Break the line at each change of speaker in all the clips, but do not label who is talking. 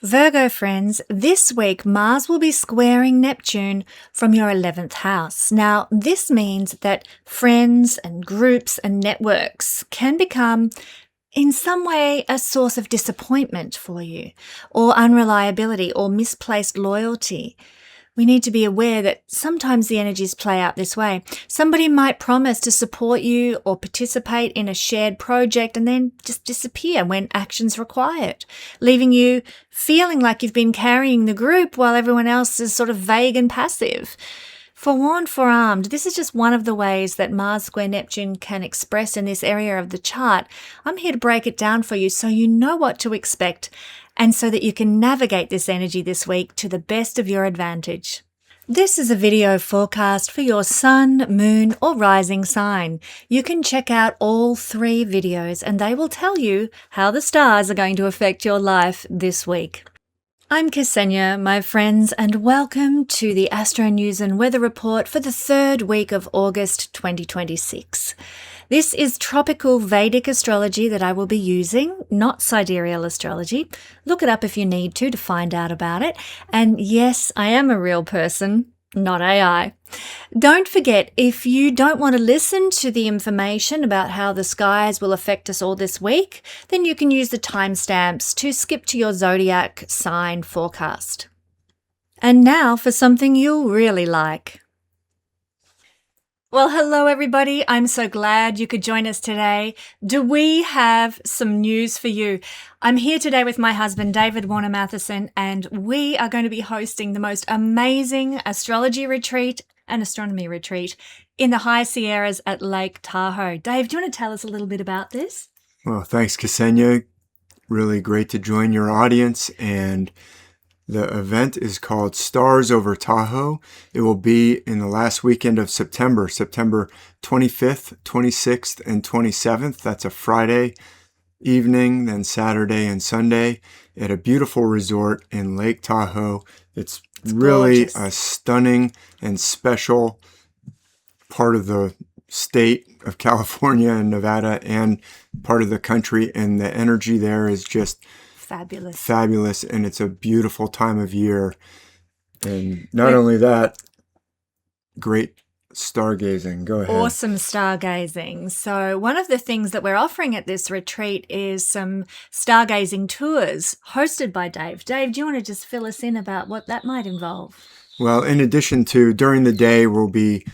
Virgo friends, this week Mars will be squaring Neptune from your 11th house. Now, this means that friends and groups and networks can become in some way a source of disappointment for you, or unreliability, or misplaced loyalty. We need to be aware that sometimes the energies play out this way. Somebody might promise to support you or participate in a shared project and then just disappear when action's required, leaving you feeling like you've been carrying the group while everyone else is sort of vague and passive. Forewarned, forearmed, this is just one of the ways that Mars square Neptune can express in this area of the chart. I'm here to break it down for you so you know what to expect and so that you can navigate this energy this week to the best of your advantage. This is a video forecast for your sun, moon, or rising sign. You can check out all 3 videos and they will tell you how the stars are going to affect your life this week. I'm Ksenia, my friends, and welcome to the Astro News and Weather Report for the 3rd week of August 2026. This is tropical Vedic astrology that I will be using, not sidereal astrology. Look it up if you need to find out about it. And yes, I am a real person, not AI. Don't forget, if you don't want to listen to the information about how the skies will affect us all this week, then you can use the timestamps to skip to your zodiac sign forecast. And now for something you'll really like. Well, hello everybody. I'm so glad you could join us today. Do we have some news for you? I'm here today with my husband, David Warner Matheson, and we are going to be hosting the most amazing astrology retreat and astronomy retreat in the High Sierras at Lake Tahoe. Dave, do you want to tell us a little bit about this?
Well, thanks, Ksenia. Really great to join your audience, and the event is called Stars Over Tahoe. It will be in the last weekend of September 25th, 26th, and 27th. That's a Friday evening, then Saturday and Sunday at a beautiful resort in Lake Tahoe. It's really
gorgeous.
A stunning and special part of the state of California and Nevada and part of the country, and the energy there is just fabulous, and it's a beautiful time of year. And not only that, great stargazing. Go ahead.
Awesome stargazing. So one of the things that we're offering at this retreat is some stargazing tours hosted by Dave. Dave, do you want to just fill us in about what that might involve?
Well, in addition to, during the day, we'll be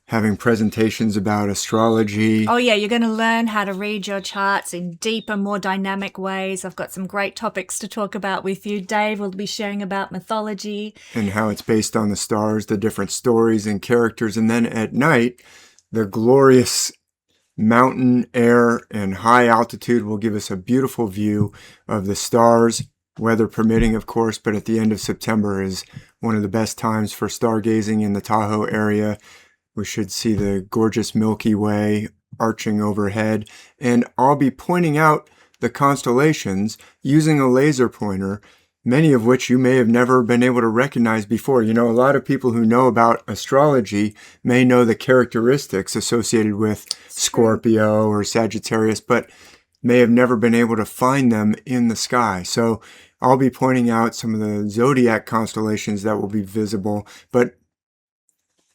having presentations about astrology.
Oh yeah, you're going to learn how to read your charts in deeper, more dynamic ways. I've got some great topics to talk about with you. Dave will be sharing about mythology.
And how it's based on the stars, the different stories and characters. And then at night, the glorious mountain air and high altitude will give us a beautiful view of the stars, weather permitting, of course, but at the end of September is one of the best times for stargazing in the Tahoe area. We should see the gorgeous Milky Way arching overhead, and I'll be pointing out the constellations using a laser pointer, many of which you may have never been able to recognize before. You know, a lot of people who know about astrology may know the characteristics associated with Scorpio or Sagittarius, but may have never been able to find them in the sky. So I'll be pointing out some of the zodiac constellations that will be visible, but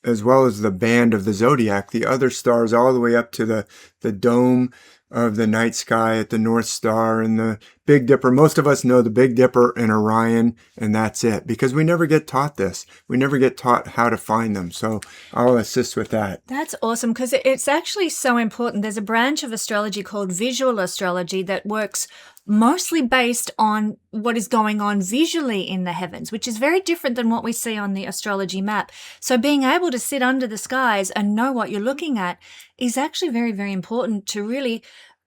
as well as the band of the zodiac, the other stars all the way up to the dome of the night sky at the North Star and the Big Dipper. Most of us know the Big Dipper and Orion, and that's it, because we never get taught this. We never get taught how to find them. So I'll assist with that.
That's awesome, because it's actually so important. There's a branch of astrology called visual astrology that works mostly based on what is going on visually in the heavens, which is very different than what we see on the astrology map. So being able to sit under the skies and know what you're looking at is actually very, very important to really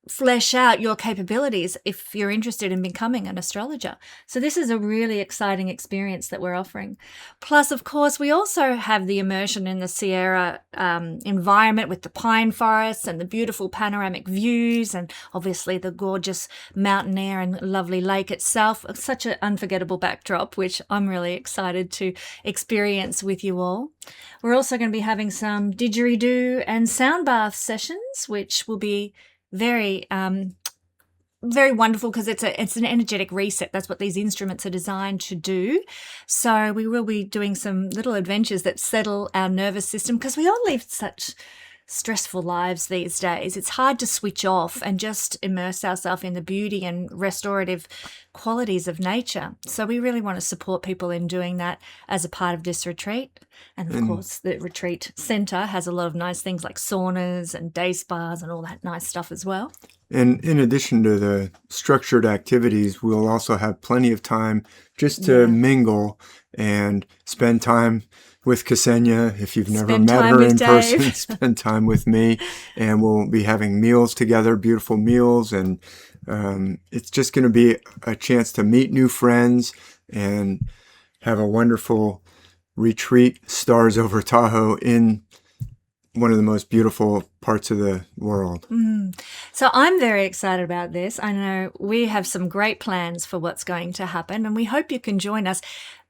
flesh out your capabilities if you're interested in becoming an astrologer. So this is a really exciting experience that we're offering. Plus, of course, we also have the immersion in the Sierra environment with the pine forests and the beautiful panoramic views, and obviously the gorgeous mountain air and lovely lake itself. Such an unforgettable backdrop, which I'm really excited to experience with you all. We're also going to be having some didgeridoo and sound bath sessions, which will be very very wonderful because it's an energetic reset. That's what these instruments are designed to do. So we will be doing some little adventures that settle our nervous system, because we all live such stressful lives these days. It's hard to switch off and just immerse ourselves in the beauty and restorative qualities of nature. So we really want to support people in doing that as a part of this retreat. And of course, the retreat centre has a lot of nice things like saunas and day spas and all that nice stuff as well.
And in addition to the structured activities, we'll also have plenty of time just to mingle and spend time with Ksenia. If you've never met her in person, spend time with me. And we'll be having meals together, beautiful meals. And it's just going to be a chance to meet new friends and have a wonderful retreat, stars over Tahoe, in one of the most beautiful parts of the world.
So I'm very excited about this. I know we have some great plans for what's going to happen, and we hope you can join us.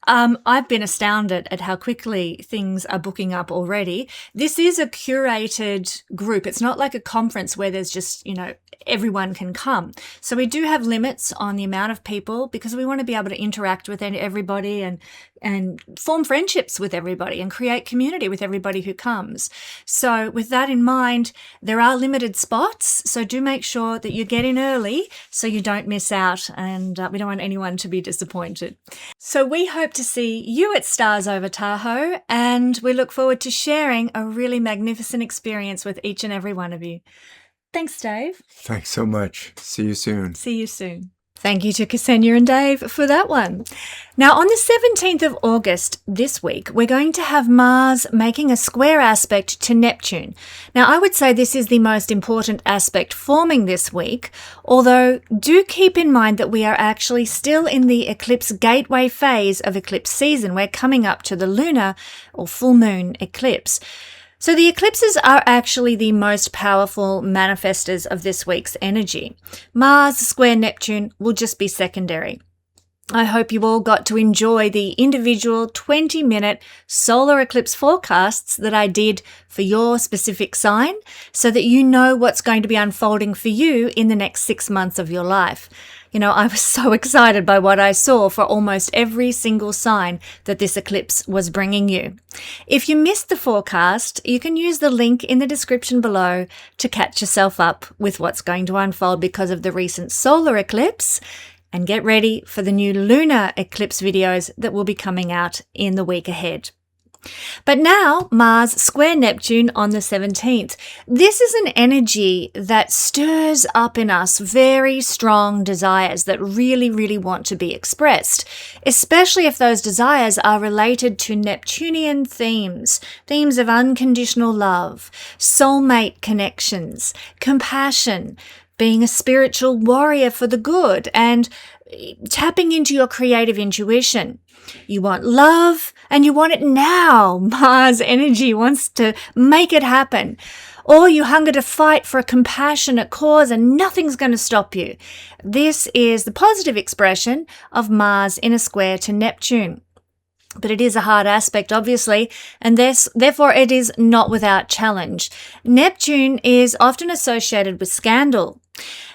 I've been astounded at how quickly things are booking up already. This is a curated group. It's not like a conference where there's just, everyone can come. So we do have limits on the amount of people, because we want to be able to interact with everybody and form friendships with everybody and create community with everybody who comes. So with that in mind, there are limited spots. So do make sure that you get in early so you don't miss out, and we don't want anyone to be disappointed. So we hope to see you at Stars Over Tahoe, and we look forward to sharing a really magnificent experience with each and every one of you. Thanks, Dave.
Thanks so much. See you soon.
See you soon. Thank you to Ksenia and Dave for that one. Now, on the 17th of August this week, we're going to have Mars making a square aspect to Neptune. Now, I would say this is the most important aspect forming this week, although do keep in mind that we are actually still in the eclipse gateway phase of eclipse season. We're coming up to the lunar or full moon eclipse. So the eclipses are actually the most powerful manifestors of this week's energy. Mars square Neptune will just be secondary. I hope you all got to enjoy the individual 20-minute solar eclipse forecasts that I did for your specific sign, so that you know what's going to be unfolding for you in the next 6 months of your life. I was so excited by what I saw for almost every single sign that this eclipse was bringing you. If you missed the forecast, you can use the link in the description below to catch yourself up with what's going to unfold because of the recent solar eclipse, and get ready for the new lunar eclipse videos that will be coming out in the week ahead. But now, Mars square Neptune on the 17th. This is an energy that stirs up in us very strong desires that really, really want to be expressed, especially if those desires are related to Neptunian themes of unconditional love, soulmate connections, compassion, being a spiritual warrior for the good, and tapping into your creative intuition. You want love, and you want it now. Mars energy wants to make it happen. Or you hunger to fight for a compassionate cause and nothing's going to stop you. This is the positive expression of Mars in a square to Neptune. But it is a hard aspect, obviously, and therefore it is not without challenge. Neptune is often associated with scandal.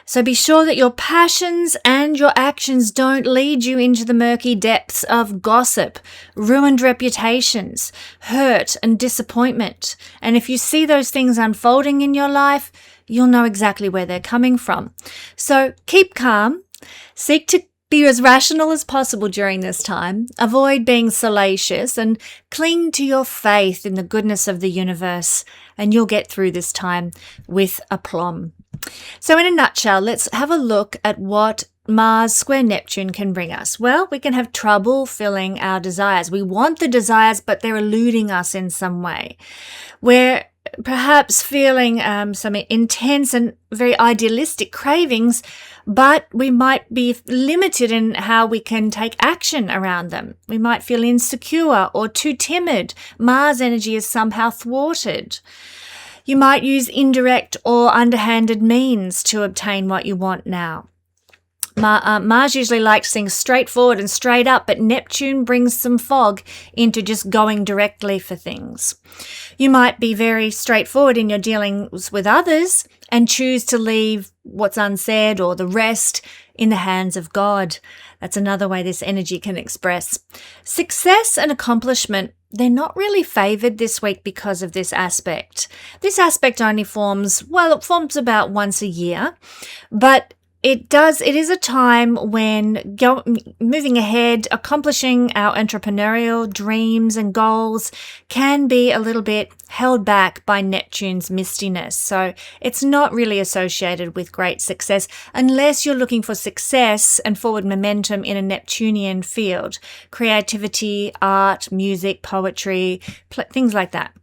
So be sure that your passions and your actions don't lead you into the murky depths of gossip, ruined reputations, hurt and disappointment. And if you see those things unfolding in your life, you'll know exactly where they're coming from. So keep calm, seek to be as rational as possible during this time, avoid being salacious, and cling to your faith in the goodness of the universe, and you'll get through this time with aplomb. So in a nutshell, let's have a look at what Mars square Neptune can bring us. Well, we can have trouble filling our desires. We want the desires, but they're eluding us in some way. We're perhaps feeling some intense and very idealistic cravings, but we might be limited in how we can take action around them. We might feel insecure or too timid. Mars energy is somehow thwarted. You might use indirect or underhanded means to obtain what you want now. Mars usually likes things straightforward and straight up, but Neptune brings some fog into just going directly for things. You might be very straightforward in your dealings with others and choose to leave what's unsaid or the rest in the hands of God. That's another way this energy can express. Success and accomplishment, they're not really favored this week because of this aspect. This aspect only forms about once a year, but it is a time when moving ahead, accomplishing our entrepreneurial dreams and goals can be a little bit held back by Neptune's mistiness. So it's not really associated with great success unless you're looking for success and forward momentum in a Neptunian field. Creativity, art, music, poetry, things like that.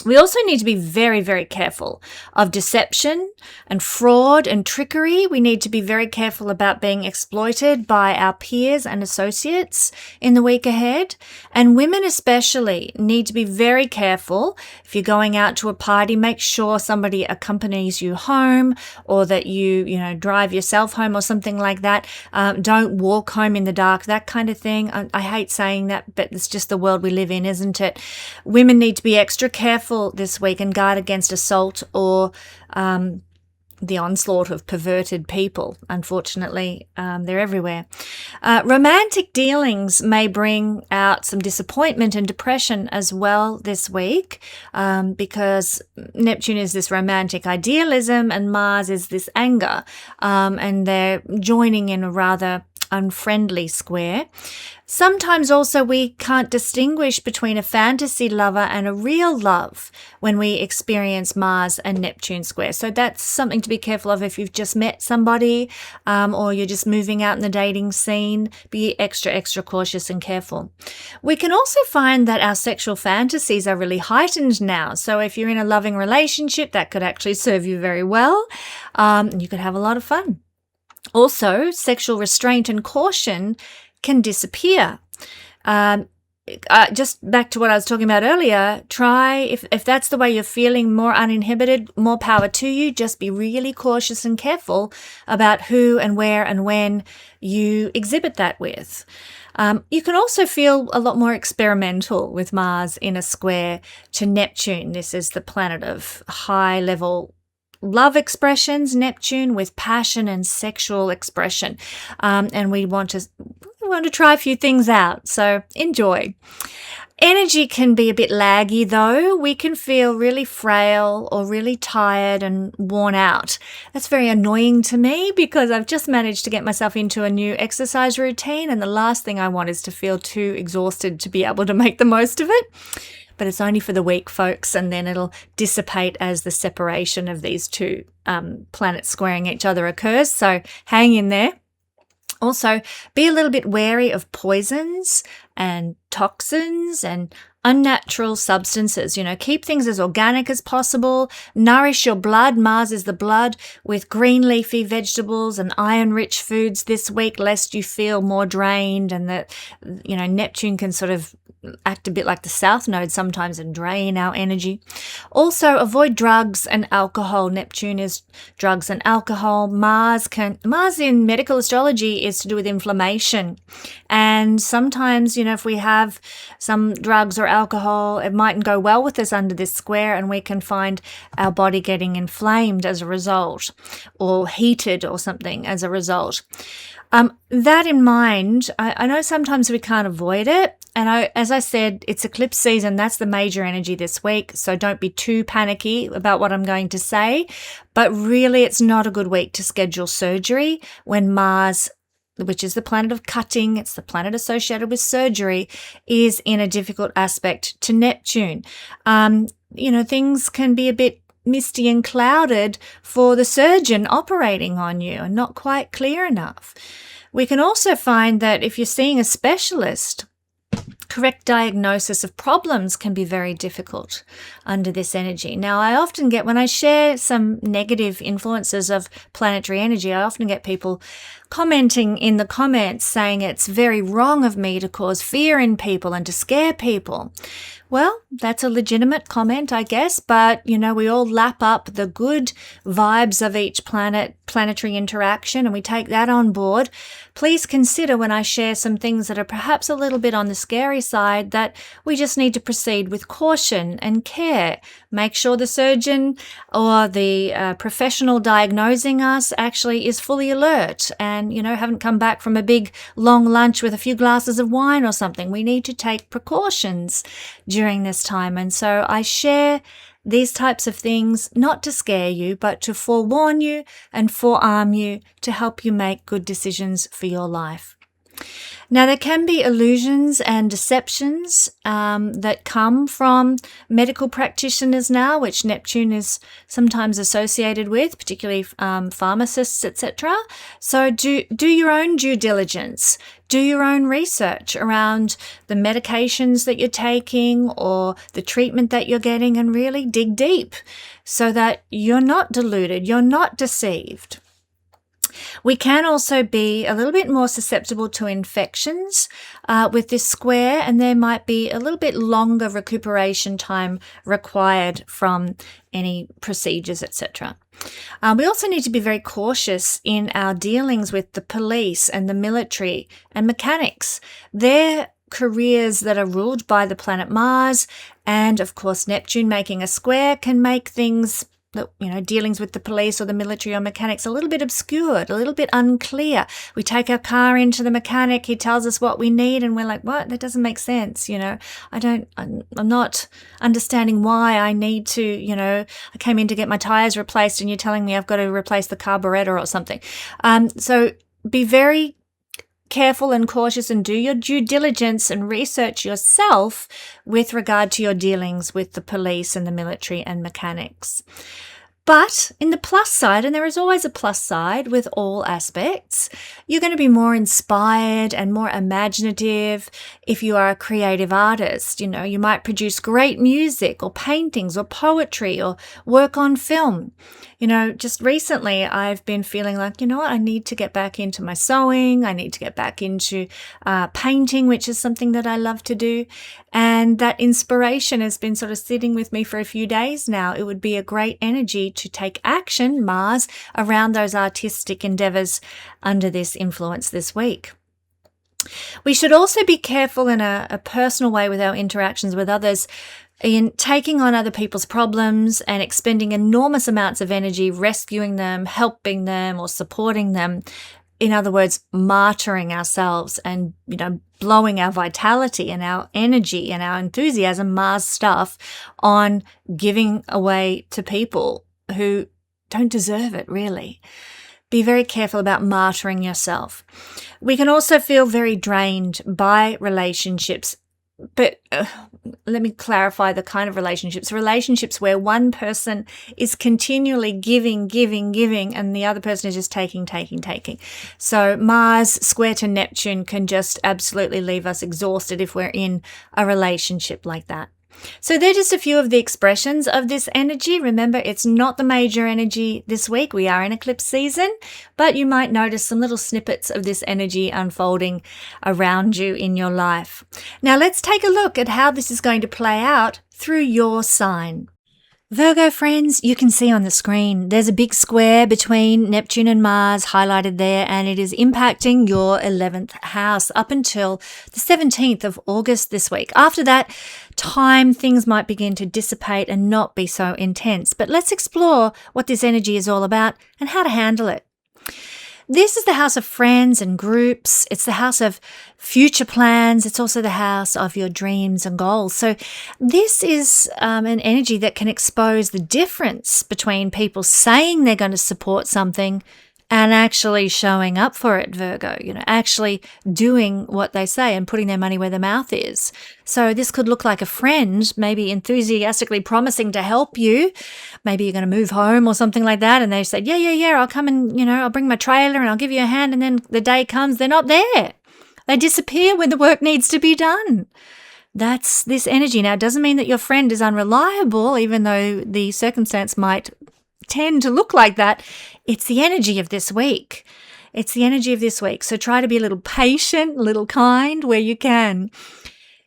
We also need to be very, very careful of deception and fraud and trickery. We need to be very careful about being exploited by our peers and associates in the week ahead. And women especially need to be very careful. If you're going out to a party, make sure somebody accompanies you home, or that you drive yourself home or something like that. Don't walk home in the dark, that kind of thing. I hate saying that, but it's just the world we live in, isn't it? Women need to be extra careful this week and guard against assault or the onslaught of perverted people. Unfortunately, they're everywhere. Romantic dealings may bring out some disappointment and depression as well this week, because Neptune is this romantic idealism and Mars is this anger, and they're joining in a rather unfriendly square. Sometimes also we can't distinguish between a fantasy lover and a real love when we experience Mars and Neptune square. So that's something to be careful of if you've just met somebody, or you're just moving out in the dating scene. Be extra cautious and careful. We can also find that our sexual fantasies are really heightened now. So if you're in a loving relationship, that could actually serve you very well. You could have a lot of fun. Also, sexual restraint and caution can disappear. Just back to what I was talking about earlier, try, if that's the way you're feeling, more uninhibited, more power to you. Just be really cautious and careful about who and where and when you exhibit that with. You can also feel a lot more experimental with Mars in a square to Neptune. This is the planet of high-level love expressions, Neptune, with passion and sexual expression. And we want to try a few things out, so enjoy. Energy can be a bit laggy though. We can feel really frail or really tired and worn out. That's very annoying to me because I've just managed to get myself into a new exercise routine, and the last thing I want is to feel too exhausted to be able to make the most of it. But it's only for the week, folks, and then it'll dissipate as the separation of these two planets squaring each other occurs. So hang in there. Also, be a little bit wary of poisons and toxins and unnatural substances. Keep things as organic as possible. Nourish your blood. Mars is the blood, with green leafy vegetables and iron-rich foods this week, lest you feel more drained, and that, Neptune can sort of act a bit like the South Node sometimes and drain our energy. Also, avoid drugs and alcohol. Neptune is drugs and alcohol. Mars in medical astrology is to do with inflammation. And sometimes, if we have some drugs or alcohol, it mightn't go well with us under this square, and we can find our body getting inflamed as a result, or heated or something as a result. That in mind, I know sometimes we can't avoid it. And as I said, it's eclipse season. That's the major energy this week. So don't be too panicky about what I'm going to say. But really, it's not a good week to schedule surgery when Mars, which is the planet of cutting, it's the planet associated with surgery, is in a difficult aspect to Neptune. Things can be a bit misty and clouded for the surgeon operating on you and not quite clear enough. We can also find that if you're seeing a specialist, correct diagnosis of problems can be very difficult under this energy. Now, I often get, when I share some negative influences of planetary energy, I often get people commenting in the comments saying it's very wrong of me to cause fear in people and to scare people. Well, that's a legitimate comment, I guess, but, we all lap up the good vibes of each planetary interaction, and we take that on board. Please consider when I share some things that are perhaps a little bit on the scary side that we just need to proceed with caution and care. Make sure the surgeon or the professional diagnosing us actually is fully alert and, haven't come back from a big long lunch with a few glasses of wine or something. We need to take precautions during this time. And so I share these types of things not to scare you, but to forewarn you and forearm you to help you make good decisions for your life. Now, there can be illusions and deceptions that come from medical practitioners now, which Neptune is sometimes associated with, particularly pharmacists, etc. So do your own due diligence. Do your own research around the medications that you're taking or the treatment that you're getting, and really dig deep so that you're not deluded, you're not deceived. We can also be a little bit more susceptible to infections with this square, and there might be a little bit longer recuperation time required from any procedures, etc. We also need to be very cautious in our dealings with the police and the military and mechanics. They're careers that are ruled by the planet Mars, and of course Neptune making a square can make things, dealings with the police or the military or mechanics a little bit obscured, a little bit unclear. We take our car into the mechanic, he tells us what we need, and we're like, what? That doesn't make sense, I'm not understanding why I need to, I came in to get my tires replaced and you're telling me I've got to replace the carburetor or something. So be very careful and cautious and do your due diligence and research yourself with regard to your dealings with the police and the military and mechanics. But in the plus side, and there is always a plus side with all aspects, you're going to be more inspired and more imaginative if you are a creative artist. You might produce great music or paintings or poetry or work on film. Just recently I've been feeling like, I need to get back into my sewing. I need to get back into painting, which is something that I love to do. And that inspiration has been sort of sitting with me for a few days now. It would be a great energy to take action, Mars, around those artistic endeavors under this influence this week. We should also be careful in a personal way with our interactions with others in taking on other people's problems and expending enormous amounts of energy rescuing them, helping them, or supporting them. In other words, martyring ourselves and, blowing our vitality and our energy and our enthusiasm, Mars stuff, on giving away to people who don't deserve it, really. Be very careful about martyring yourself. We can also feel very drained by relationships, but let me clarify the kind of relationships where one person is continually giving, and the other person is just taking. So Mars square to Neptune can just absolutely leave us exhausted if we're in a relationship like that. So they're just a few of the expressions of this energy. Remember, it's not the major energy this week. We are in eclipse season, but you might notice some little snippets of this energy unfolding around you in your life. Now let's take a look at how this is going to play out through your sign. Virgo friends, you can see on the screen there's a big square between Neptune and Mars highlighted there, and it is impacting your 11th house up until the 17th of August this week. After that time, things might begin to dissipate and not be so intense. But let's explore what this energy is all about and how to handle it. This is the house of friends and groups. It's the house of future plans. It's also the house of your dreams and goals. So this is an energy that can expose the difference between people saying they're going to support something and actually showing up for it, Virgo, actually doing what they say and putting their money where their mouth is. So this could look like a friend, maybe enthusiastically promising to help you. Maybe you're going to move home or something like that. And they say, yeah, I'll come and, I'll bring my trailer and I'll give you a hand. And then the day comes, they're not there. They disappear when the work needs to be done. That's this energy. Now, it doesn't mean that your friend is unreliable, even though the circumstance might tend to look like that. It's the energy of this week. It's the energy of this week. So try to be a little patient, a little kind where you can.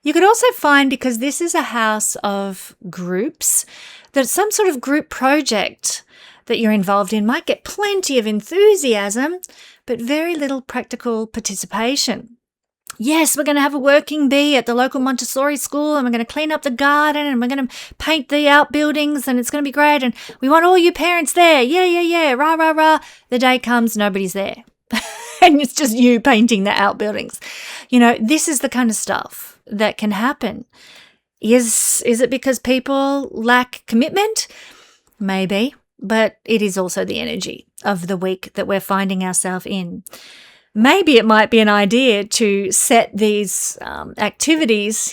You could also find, because this is a house of groups, that some sort of group project that you're involved in might get plenty of enthusiasm, but very little practical participation. Yes, we're going to have a working bee at the local Montessori school, and we're going to clean up the garden, and we're going to paint the outbuildings, and it's going to be great, and we want all you parents there. Yeah, rah, rah, rah. The day comes, nobody's there. And it's just you painting the outbuildings. This is the kind of stuff that can happen. Is it because people lack commitment? Maybe, but it is also the energy of the week that we're finding ourselves in. Maybe it might be an idea to set these activities,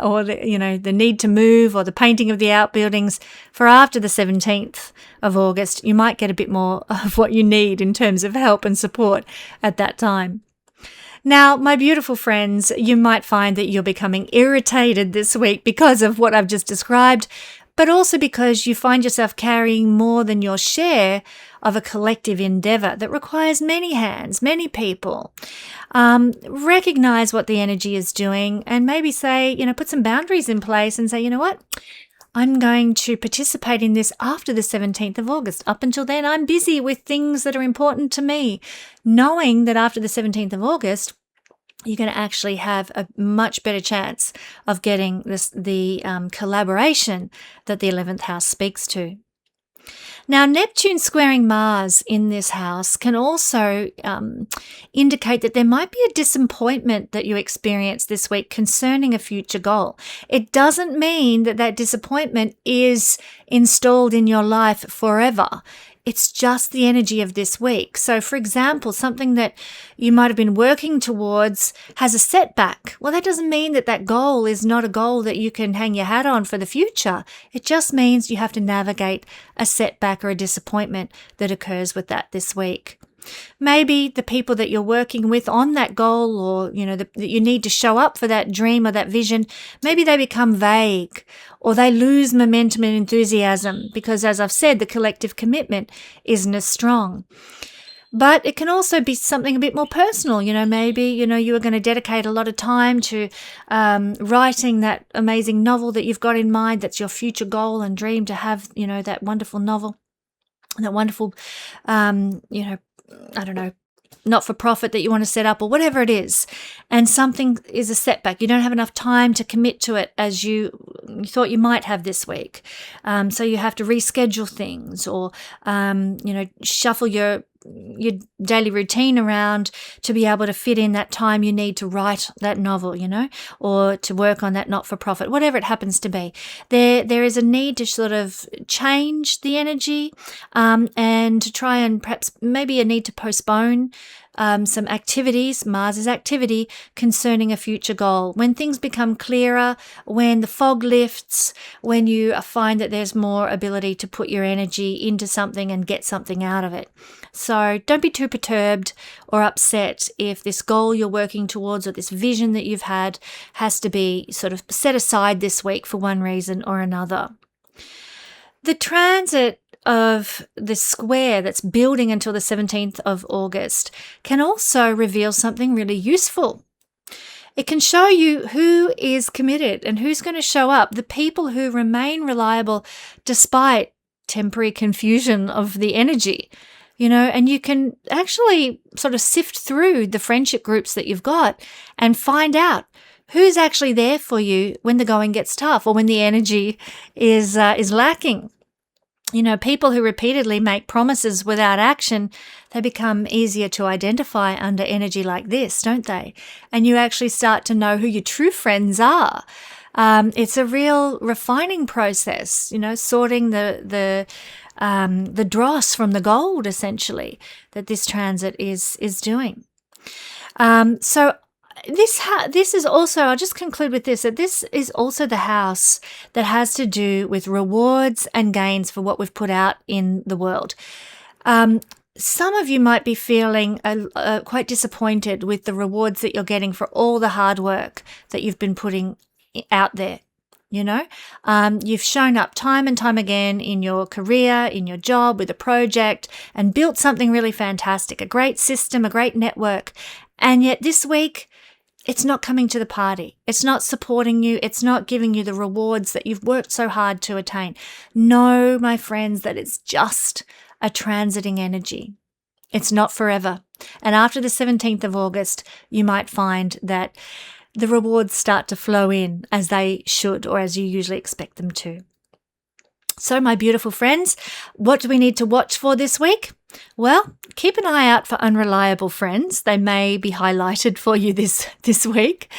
or the need to move or the painting of the outbuildings for after the 17th of August. You might get a bit more of what you need in terms of help and support at that time. Now, my beautiful friends, you might find that you're becoming irritated this week because of what I've just described, but also because you find yourself carrying more than your share of a collective endeavor that requires many hands, many people. Recognize what the energy is doing and maybe say, put some boundaries in place and say, you know what? I'm going to participate in this after the 17th of August. Up until then, I'm busy with things that are important to me, knowing that after the 17th of August, you're going to actually have a much better chance of getting the collaboration that the 11th house speaks to. Now, Neptune squaring Mars in this house can also indicate that there might be a disappointment that you experience this week concerning a future goal. It doesn't mean that disappointment is installed in your life forever. It's just the energy of this week. So, for example, something that you might have been working towards has a setback. Well, that doesn't mean that goal is not a goal that you can hang your hat on for the future. It just means you have to navigate a setback or a disappointment that occurs with that this week. Maybe the people that you're working with on that goal, or that you need to show up for that dream or that vision, maybe they become vague or they lose momentum and enthusiasm because, as I've said, the collective commitment isn't as strong. But it can also be something a bit more personal. Maybe you are going to dedicate a lot of time to writing that amazing novel that you've got in mind. That's your future goal and dream, to have that wonderful novel, that wonderful I don't know, not-for-profit that you want to set up or whatever it is, and something is a setback. You don't have enough time to commit to it as you thought you might have this week. So you have to reschedule things or, shuffle your daily routine around to be able to fit in that time you need to write that novel, or to work on that not-for-profit, whatever it happens to be. There is a need to sort of change the energy and to try and perhaps maybe a need to postpone some activities, Mars's activity, concerning a future goal. When things become clearer, when the fog lifts, when you find that there's more ability to put your energy into something and get something out of it. So don't be too perturbed or upset if this goal you're working towards or this vision that you've had has to be sort of set aside this week for one reason or another. The transit of the square that's building until the 17th of August can also reveal something really useful. It can show you who is committed and who's going to show up, the people who remain reliable despite temporary confusion of the energy. And you can actually sort of sift through the friendship groups that you've got and find out who's actually there for you when the going gets tough or when the energy is lacking. People who repeatedly make promises without action, they become easier to identify under energy like this, don't they? And you actually start to know who your true friends are. It's a real refining process, sorting the dross from the gold, essentially, that this transit is doing. So this is also, I'll just conclude with this, that this is also the house that has to do with rewards and gains for what we've put out in the world. some of you might be feeling quite disappointed with the rewards that you're getting for all the hard work that you've been putting out there. You've shown up time and time again in your career, in your job, with a project, and built something really fantastic, a great system, a great network. And yet this week, it's not coming to the party. It's not supporting you. It's not giving you the rewards that you've worked so hard to attain. Know, my friends, that it's just a transiting energy. It's not forever. And after the 17th of August, you might find that the rewards start to flow in as they should, or as you usually expect them to. So, my beautiful friends, what do we need to watch for this week? Well, keep an eye out for unreliable friends. They may be highlighted for you this week.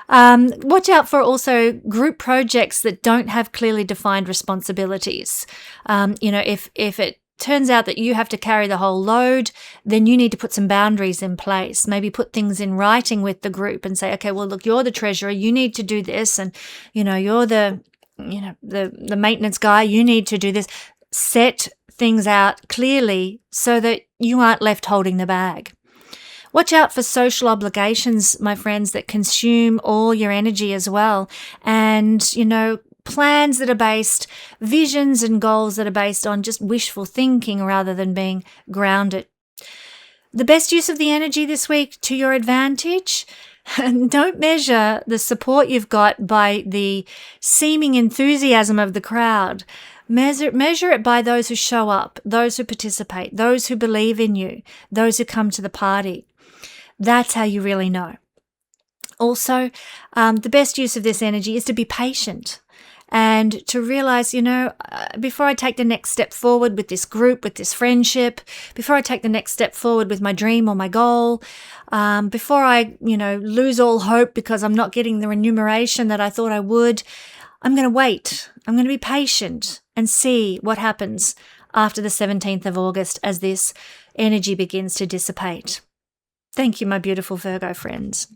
Watch out for also group projects that don't have clearly defined responsibilities. If it turns out that you have to carry the whole load, then you need to put some boundaries in place. Maybe put things in writing with the group and say, okay, well, look, you're the treasurer, you need to do this, and you're the maintenance guy, you need to do this. Set things out clearly so that you aren't left holding the bag. Watch out for social obligations, my friends, that consume all your energy as well. And, plans that are based, visions and goals that are based on just wishful thinking rather than being grounded. The best use of the energy this week to your advantage. Don't measure the support you've got by the seeming enthusiasm of the crowd. Measure it by those who show up, those who participate, those who believe in you, those who come to the party. That's how you really know. Also, the best use of this energy is to be patient and to realize, before I take the next step forward with this group, with this friendship, before I take the next step forward with my dream or my goal, before I, lose all hope because I'm not getting the remuneration that I thought I would, I'm going to wait. I'm going to be patient and see what happens after the 17th of August as this energy begins to dissipate. Thank you, my beautiful Virgo friends.